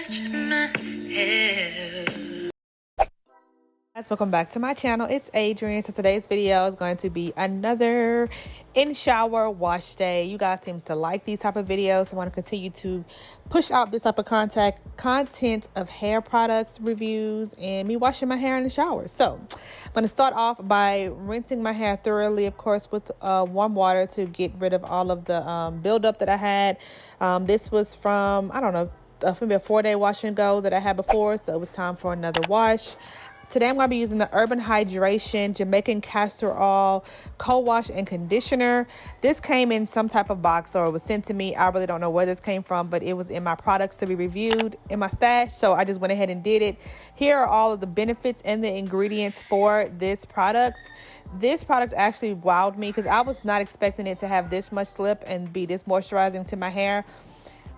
touch my hair. Guys, welcome back to my channel. It's Adrianne. So today's video is going to be another in shower wash day. You guys seem to like these type of videos. I want to continue to push out this type of content of hair products reviews and me washing my hair in the shower. So I'm going to start off by rinsing my hair thoroughly, of course, with warm water to get rid of all of the buildup that I had. This was from, I don't know, maybe a 4-day wash and go that I had before, so it was time for another wash. Today I'm going to be using the Urban Hydration Jamaican Castor Oil Co-Wash and Conditioner. This came in some type of box, or it was sent to me. I really don't know where this came from, but it was in my products to be reviewed in my stash, so I just went ahead and did it. Here are all of the benefits and the ingredients for this product. This product actually wowed me because I was not expecting it to have this much slip and be this moisturizing to my hair.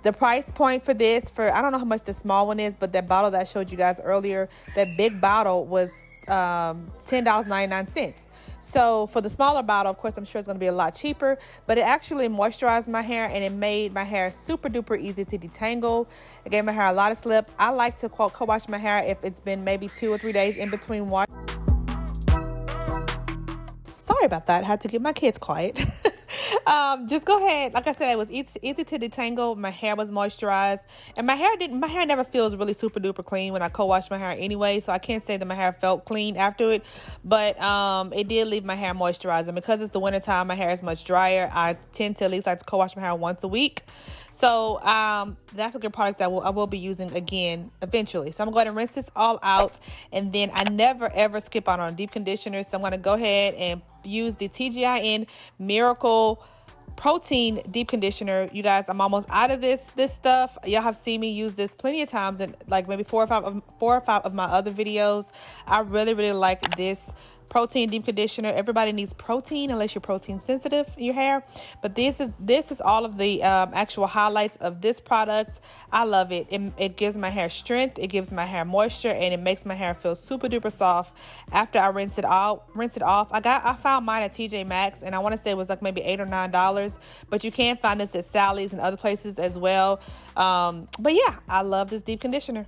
The price point for this, I don't know how much the small one is, but that bottle that I showed you guys earlier, that big bottle was $10.99. So for the smaller bottle, of course, I'm sure it's going to be a lot cheaper, but it actually moisturized my hair and it made my hair super duper easy to detangle. It gave my hair a lot of slip. I like to co-wash my hair if it's been maybe 2 or 3 days in between wash. Sorry about that. I had to get my kids quiet. Just go ahead. Like I said, it was easy to detangle. My hair was moisturized, and my hair never feels really super duper clean when I co-wash my hair anyway, so I can't say that my hair felt clean after it, but it did leave my hair moisturized. And because it's the winter time, my hair is much drier. I tend to at least like to co-wash my hair once a week. So that's a good product that I will be using again eventually. So I'm going to rinse this all out, and then I never ever skip out on a deep conditioner. So I'm going to go ahead and use the TGIN Miracle Protein Deep Conditioner. You guys, I'm almost out of this stuff. Y'all have seen me use this plenty of times in like maybe four or five of my other videos. I really like this protein deep conditioner. Everybody needs protein unless you're protein sensitive in your hair, but this is all of the actual highlights of this product. I love it. It gives my hair strength, it gives my hair moisture, and it makes my hair feel super duper soft after I rinse it off. I found mine at TJ Maxx, and I want to say it was like maybe $8 or $9, but you can find this at Sally's and other places as well. But yeah, I love this deep conditioner.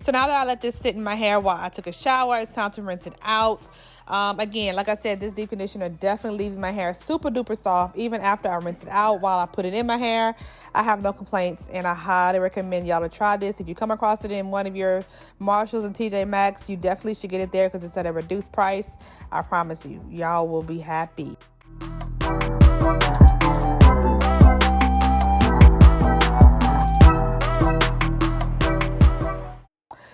So now that I let this sit in my hair while I took a shower, it's time to rinse it out. Again, like I said, this deep conditioner definitely leaves my hair super duper soft even after I rinse it out. While I put it in my hair, I have no complaints, and I highly recommend y'all to try this. If you come across it in one of your Marshalls and TJ Maxx, you definitely should get it there because it's at a reduced price. I promise you, y'all will be happy.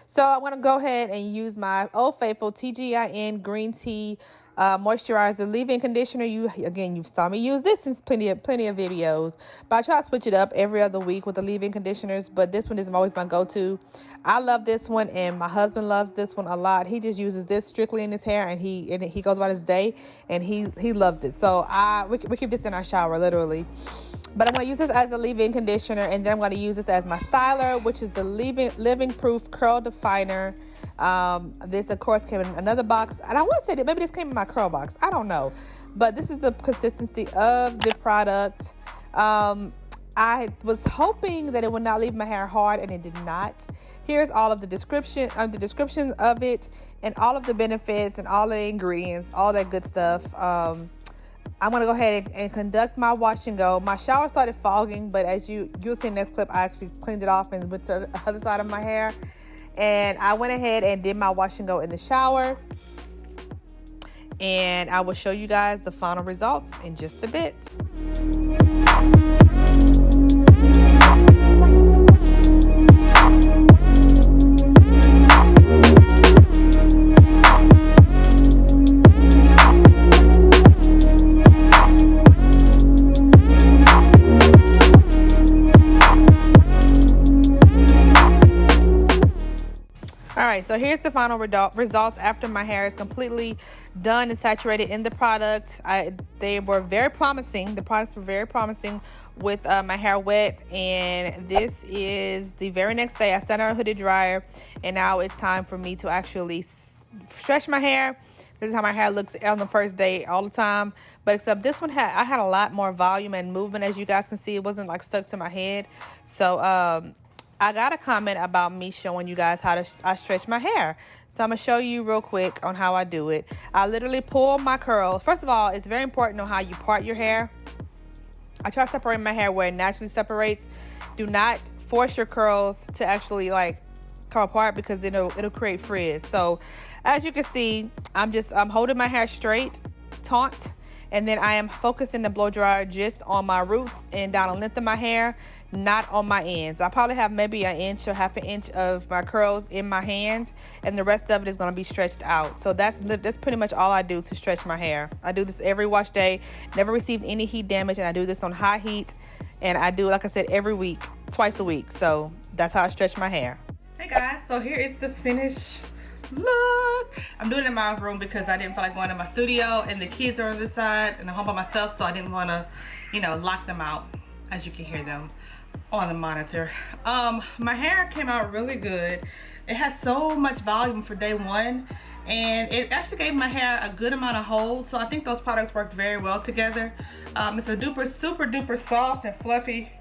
So I'm going to go ahead and use my Old Faithful TGIN Green Tea Moisturizer Leave-In Conditioner. You've saw me use this in plenty of videos, but I try to switch it up every other week with the leave-in conditioners, but this one is always my go-to. I love this one, and my husband loves this one a lot. He just uses this strictly in his hair, and he goes about his day, and he loves it. So we keep this in our shower, literally. But I'm going to use this as a leave-in conditioner, and then I'm going to use this as my styler, which is the Living Proof Curl Definer. This, of course, came in another box, and I want to say that maybe this came in my curl box. I don't know. But this is the consistency of the product. I was hoping that it would not leave my hair hard, and it did not. Here's all of the description of it, and all of the benefits, and all the ingredients, all that good stuff. I'm going to go ahead and conduct my wash and go. My shower started fogging, but as you'll see in the next clip, I actually cleaned it off and went to the other side of my hair. And I went ahead and did my wash and go in the shower. And I will show you guys the final results in just a bit. Alright, so here's the final results after my hair is completely done and saturated in the product. They were very promising. The products were very promising with my hair wet, and this is the very next day. I sat on a hooded dryer, and now it's time for me to actually stretch my hair. This is how my hair looks on the first day all the time. But except this one I had a lot more volume and movement, as you guys can see. It wasn't like stuck to my head. So I got a comment about me showing you guys how I stretch my hair. So I'm going to show you real quick on how I do it. I literally pull my curls. First of all, it's very important on how you part your hair. I try to separate my hair where it naturally separates. Do not force your curls to actually like come apart, because it'll create frizz. So as you can see, I'm holding my hair straight, taut, and then I am focusing the blow dryer just on my roots and down the length of my hair, not on my ends. I probably have maybe an inch or half an inch of my curls in my hand, and the rest of it is going to be stretched out. So that's pretty much all I do to stretch my hair. I do this every wash day, never received any heat damage, and I do this on high heat, and I do, like I said, every week, twice a week. So that's how I stretch my hair. Hey guys, so here is the finished look. I'm doing it in my room because I didn't feel like going to my studio, and the kids are on this side and I'm home by myself, so I didn't want to, you know, lock them out, as you can hear them on the monitor. My hair came out really good. It has so much volume for day one, and it actually gave my hair a good amount of hold, so I think those products worked very well together. It's a super duper soft and fluffy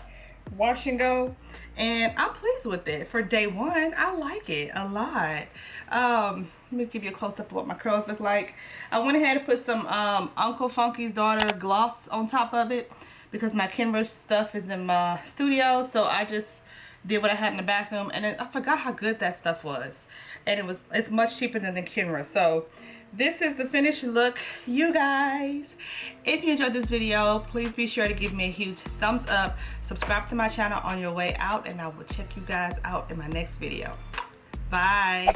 wash and go, and I'm pleased with it for day one. I like it a lot. Let me give you a close-up of what my curls look like. I went ahead and put some Uncle Funky's Daughter gloss on top of it because my Kenra stuff is in my studio, so I just did what I had in the bathroom, and then I forgot how good that stuff was, and it's much cheaper than the Kenra. So this is the finished look, you guys. If you enjoyed this video, please be sure to give me a huge thumbs up, subscribe to my channel on your way out, and I will check you guys out in my next video. Bye.